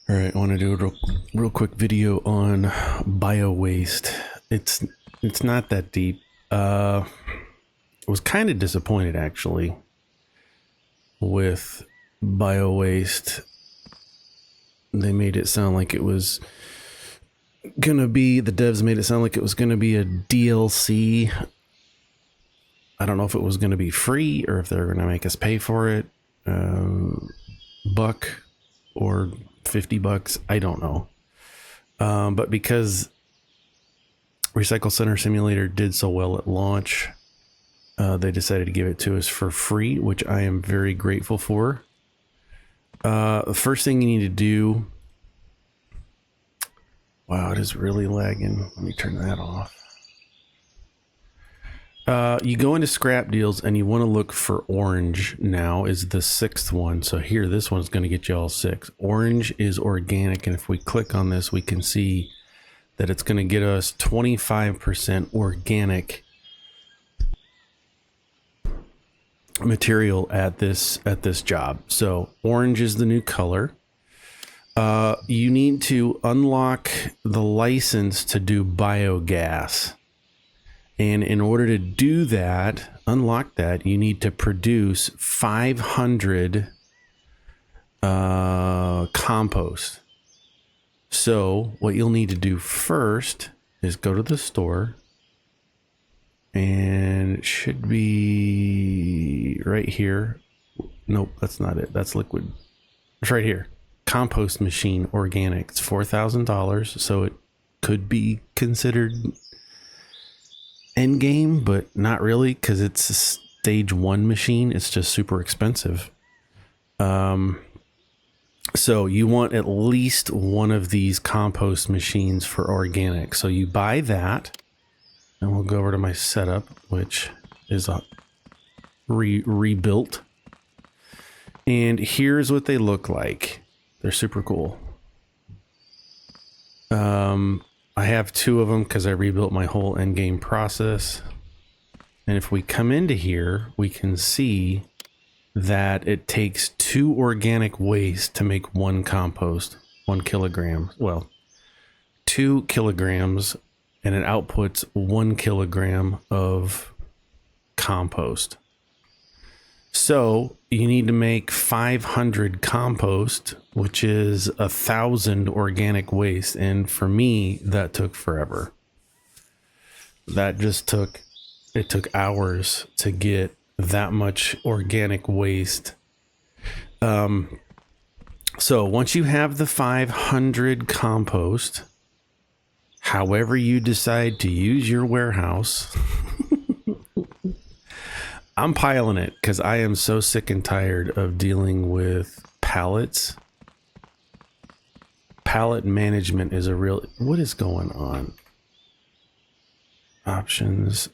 All right, I want to do a real quick video on bio waste. It's not that deep. I was kind of disappointed actually with bio waste. They made it sound like it was gonna be, the devs made it sound like it was gonna be a DLC. I don't know if it was gonna be free or if they're gonna make us pay for it. Buck or $50, I don't know. But because Recycle Center Simulator did so well at launch, they decided to give it to us for free, which I am very grateful for. The first thing you need to do, wow, it is really lagging. Let me turn that off. You go into scrap deals and you want to look for orange. Now is the 6th one. So here, this one's going to get you all 6. Orange is organic. And if we click on this, we can see that it's going to get us 25% organic material at this job. So orange is the new color. You need to unlock the license to do biogas. And in order to do that, unlock that, you need to produce 500 compost. So what you'll need to do first is go to the store, and it should be right here. Nope, that's not it. That's liquid. It's right here. Compost machine organic. It's $4,000, so it could be considered end game, but not really, because it's a stage 1 machine. It's just super expensive. So you want at least one of these compost machines for organic. So you buy that, and we'll go over to my setup, which is a rebuilt. And here's what they look like. They're super cool. I have 2 of them because I rebuilt my whole end game process. And if we come into here, we can see that it takes 2 organic waste to make 1 compost, 1 kilogram. Well, 2 kilograms, and it outputs 1 kilogram of compost. So you need to make 500 compost, which is 1,000 organic waste. And for me, that took forever. That just took hours to get that much organic waste. So once you have the 500 compost, however you decide to use your warehouse, I'm piling it because I am so sick and tired of dealing with pallets. Pallet management is a real... What is going on? Options.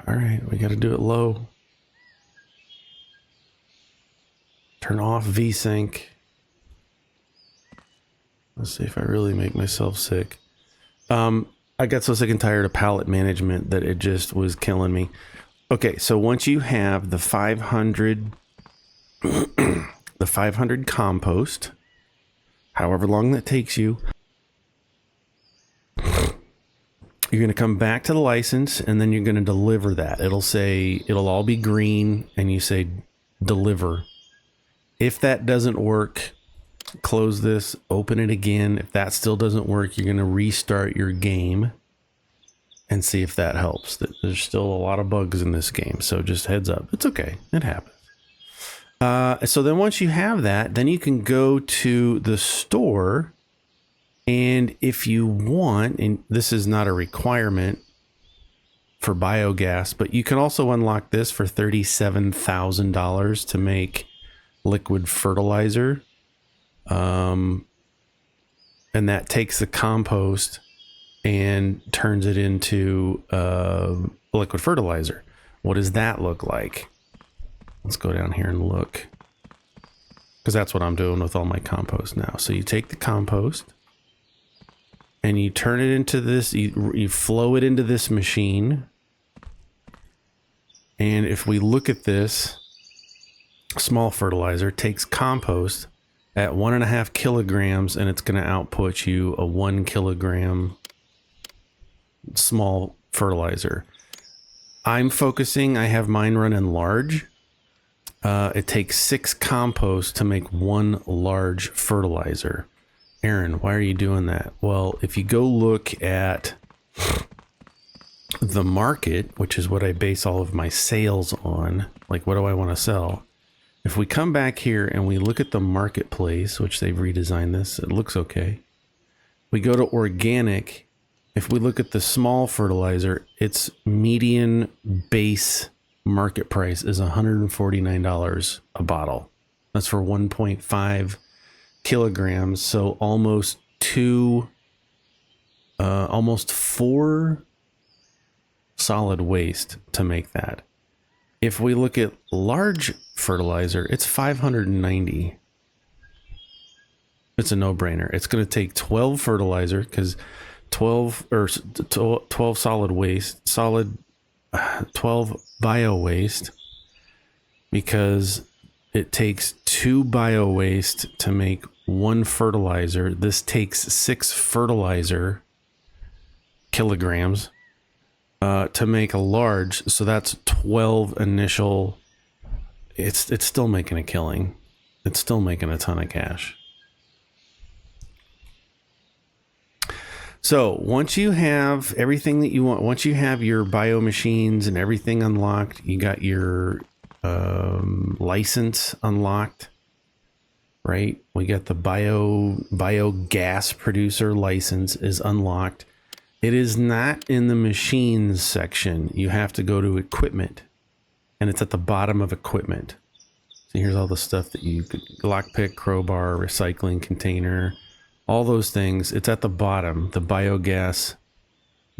All right, we got to do it low. Turn off VSync. Let's see if I really make myself sick. I got so sick and tired of pallet management that it just was killing me. Okay, so once you have the 500 compost, however long that takes you, you're going to come back to the license, and then you're going to deliver that. It'll all be green, and you say deliver. If that doesn't work, close this, open it again. If that still doesn't work, you're going to restart your game and see if that helps. There's still a lot of bugs in this game, so just heads up. It's okay. It happens. So then once you have that, then you can go to the store, and if you want, and this is not a requirement for biogas, but you can also unlock this for $37,000 to make liquid fertilizer. And that takes the compost and turns it into liquid fertilizer. What does that look like? Let's go down here and look, because that's what I'm doing with all my compost now. So you take the compost and you turn it into this, you flow it into this machine. And if we look at this, small fertilizer takes compost at 1.5 kilograms, and it's going to output you a 1 kilogram small fertilizer. I'm focusing, I have mine running large. It takes 6 compost to make 1 large fertilizer. Aaron, why are you doing that? Well, if you go look at the market, which is what I base all of my sales on, like what do I want to sell? If we come back here and we look at the marketplace, which they've redesigned this, it looks okay. We go to organic. If we look at the small fertilizer, its median base market price is $149 a bottle. That's for 1.5 kilograms. So almost 4 solid waste to make that. If we look at large fertilizer, it's $590. It's a no-brainer. It's going to take 12 fertilizer because 12 solid waste, 12 bio waste, because it takes 2 bio waste to make 1 fertilizer. This takes 6 fertilizer kilograms to make a large. So that's 12 initial. It's still making a killing. It's still making a ton of cash. So once you have everything that you want, once you have your bio machines and everything unlocked, you got your license unlocked, right? We got the biogas producer license is unlocked. It is not in the machines section. You have to go to equipment, and it's at the bottom of equipment. So here's all the stuff that you could lockpick, crowbar, recycling container, all those things. It's at the bottom, the biogas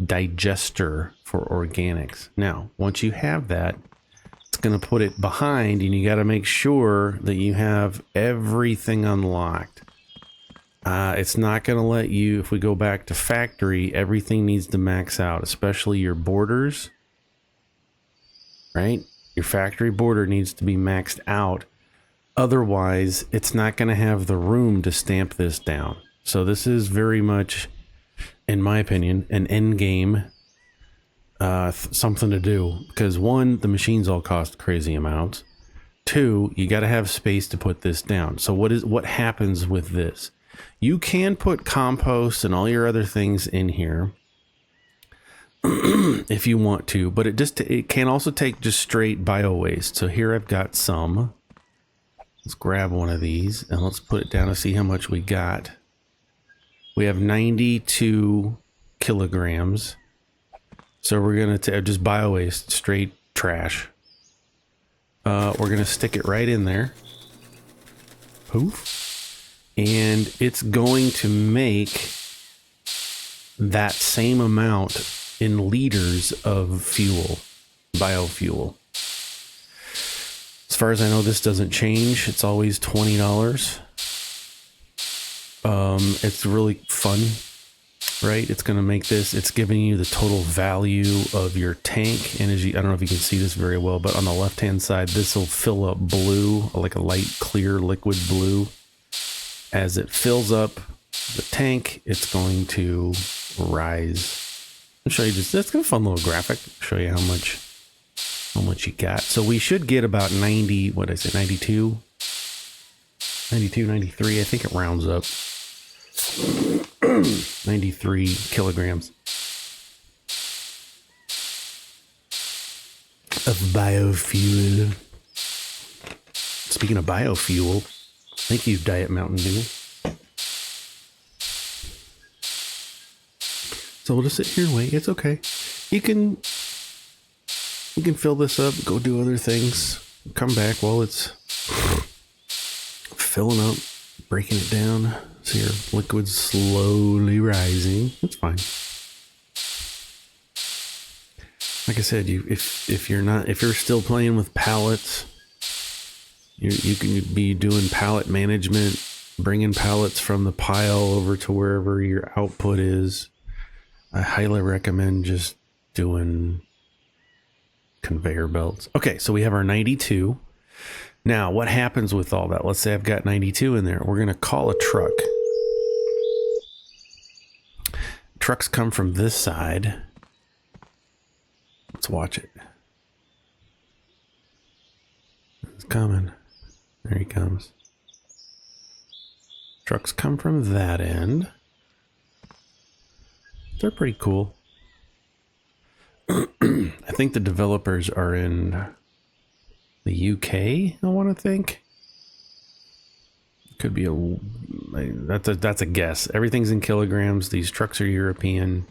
digester for organics. Now, once you have that, it's going to put it behind, and you got to make sure that you have everything unlocked. It's not going to let you, if we go back to factory, everything needs to max out, especially your borders, right? Your factory border needs to be maxed out. Otherwise, it's not going to have the room to stamp this down. So this is very much, in my opinion, an end game, something to do. Because 1, the machines all cost crazy amounts. 2, you got to have space to put this down. So what happens with this? You can put compost and all your other things in here if you want to, but it can also take just straight bio waste. So here I've got some. Let's grab one of these and let's put it down to see how much we got. We have 92 kilograms. So we're going to just bio waste, straight trash. We're going to stick it right in there. Poof. And it's going to make that same amount in liters of fuel, biofuel. As far as I know, this doesn't change. It's always $20. It's really fun, right? It's going to make this, it's giving you the total value of your tank. And I don't know if you can see this very well, but on the left-hand side, this will fill up blue, like a light, clear liquid blue. As it fills up the tank, it's going to rise. I'll show you just, that's a fun little graphic. Show you how much you got. So we should get about 90, what did I say, 92, 93. I think it rounds up. 93 kilograms of biofuel. Speaking of biofuel, thank you, Diet Mountain Dew. So we'll just sit here and wait. It's okay. You can fill this up, go do other things, come back while it's filling up, breaking it down. See your liquid's slowly rising. It's fine. Like I said, if you're still playing with pallets, you can be doing pallet management, bringing pallets from the pile over to wherever your output is. I highly recommend just doing conveyor belts. Okay, so we have our 92. Now, what happens with all that? Let's say I've got 92 in there. We're going to call a truck. Trucks come from this side. Let's watch it. It's coming. There he comes. Trucks come from that end. They're pretty cool. I think the developers are in the UK, I want to think. Could be that's a guess. Everything's in kilograms. These trucks are European.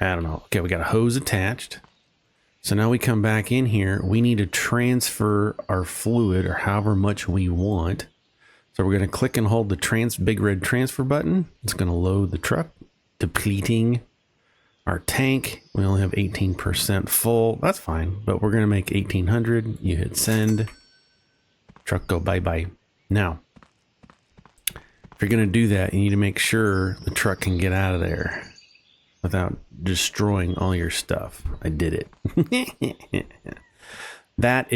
I don't know. Okay, we got a hose attached. So now we come back in here. We need to transfer our fluid or however much we want. So we're going to click and hold the big red transfer button. It's going to load the truck, depleting our tank. We only have 18% full. That's fine, but we're going to make 1800. You hit send. Truck go bye-bye. Now, if you're going to do that, you need to make sure the truck can get out of there without destroying all your stuff. I did it. That's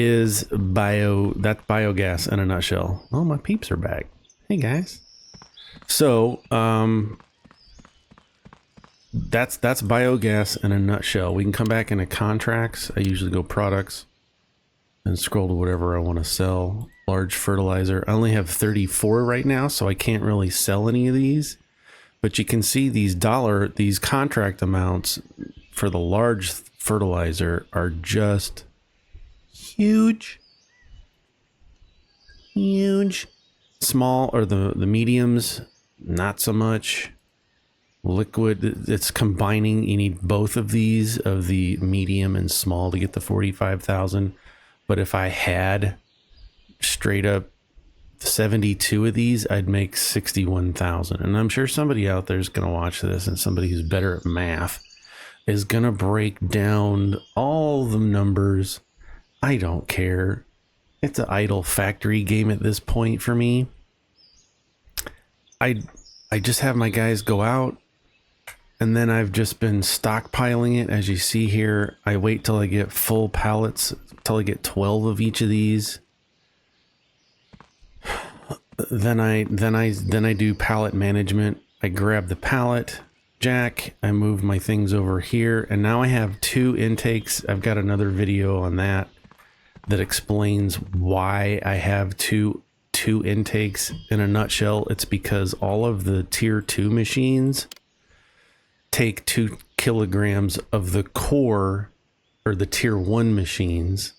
biogas in a nutshell. Oh, my peeps are back. Hey guys. So, that's biogas in a nutshell. We can come back into contracts. I usually go products and scroll to whatever I want to sell. Large fertilizer. I only have 34 right now, so I can't really sell any of these. But you can see these contract amounts for the large fertilizer are just huge. Small or the mediums, not so much. Liquid, it's combining. You need both of these, of the medium and small, to get the 45,000. But if I had straight up 72 of these, I'd make 61,000. And I'm sure somebody out there is going to watch this, and somebody who's better at math is going to break down all the numbers. I don't care. It's an idle factory game at this point for me. I just have my guys go out, and then I've just been stockpiling it. As you see here, I wait till I get full pallets, till I get 12 of each of these. Then I do pallet management. I grab the pallet jack, I move my things over here, and now I have 2 intakes. I've got another video on that explains why I have two intakes. In a nutshell, it's because all of the tier 2 machines take 2 kilograms of the core, or the tier 1 machines.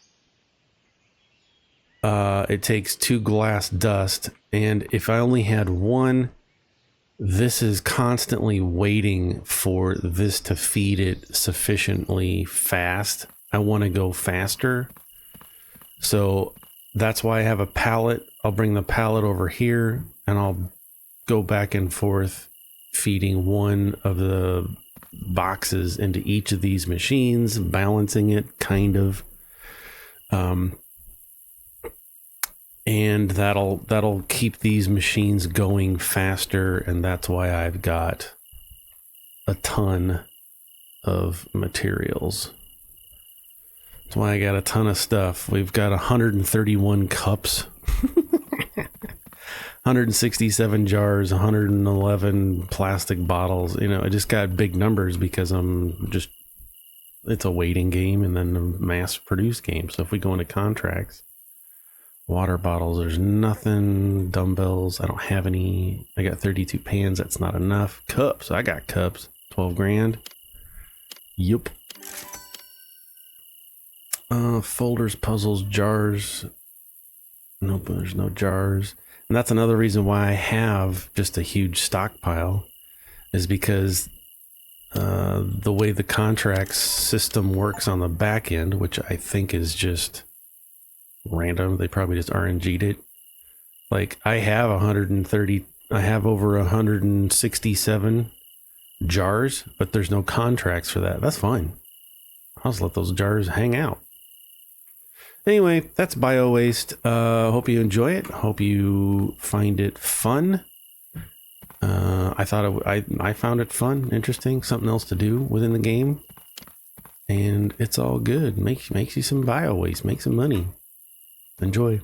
It takes 2 glass dust, and if I only had 1, this is constantly waiting for this to feed it sufficiently fast. I want to go faster, so that's why I have a pallet. I'll bring the pallet over here, and I'll go back and forth feeding one of the boxes into each of these machines, balancing it kind of. And that'll keep these machines going faster, and that's why I've got a ton of materials. That's why I got a ton of stuff. We've got 131 cups, 167 jars, 111 plastic bottles. You know, I just got big numbers because it's a waiting game and then a mass produced game. So if we go into contracts, water bottles, there's nothing. Dumbbells, I don't have any. I got 32 pans, that's not enough. Cups, I got cups, 12 grand. Yup. Folders, puzzles, jars. Nope, there's no jars. And that's another reason why I have just a huge stockpile, is because the way the contract system works on the back end, which I think is just random. They probably just RNG'd it. Like, I have over 167 jars, but there's no contracts for that. That's fine. I'll just let those jars hang out. Anyway, that's bio waste. Hope you enjoy it. Hope you find it fun. I found it fun, interesting, something else to do within the game, and it's all good. Makes you some bio waste, make some money. Enjoy.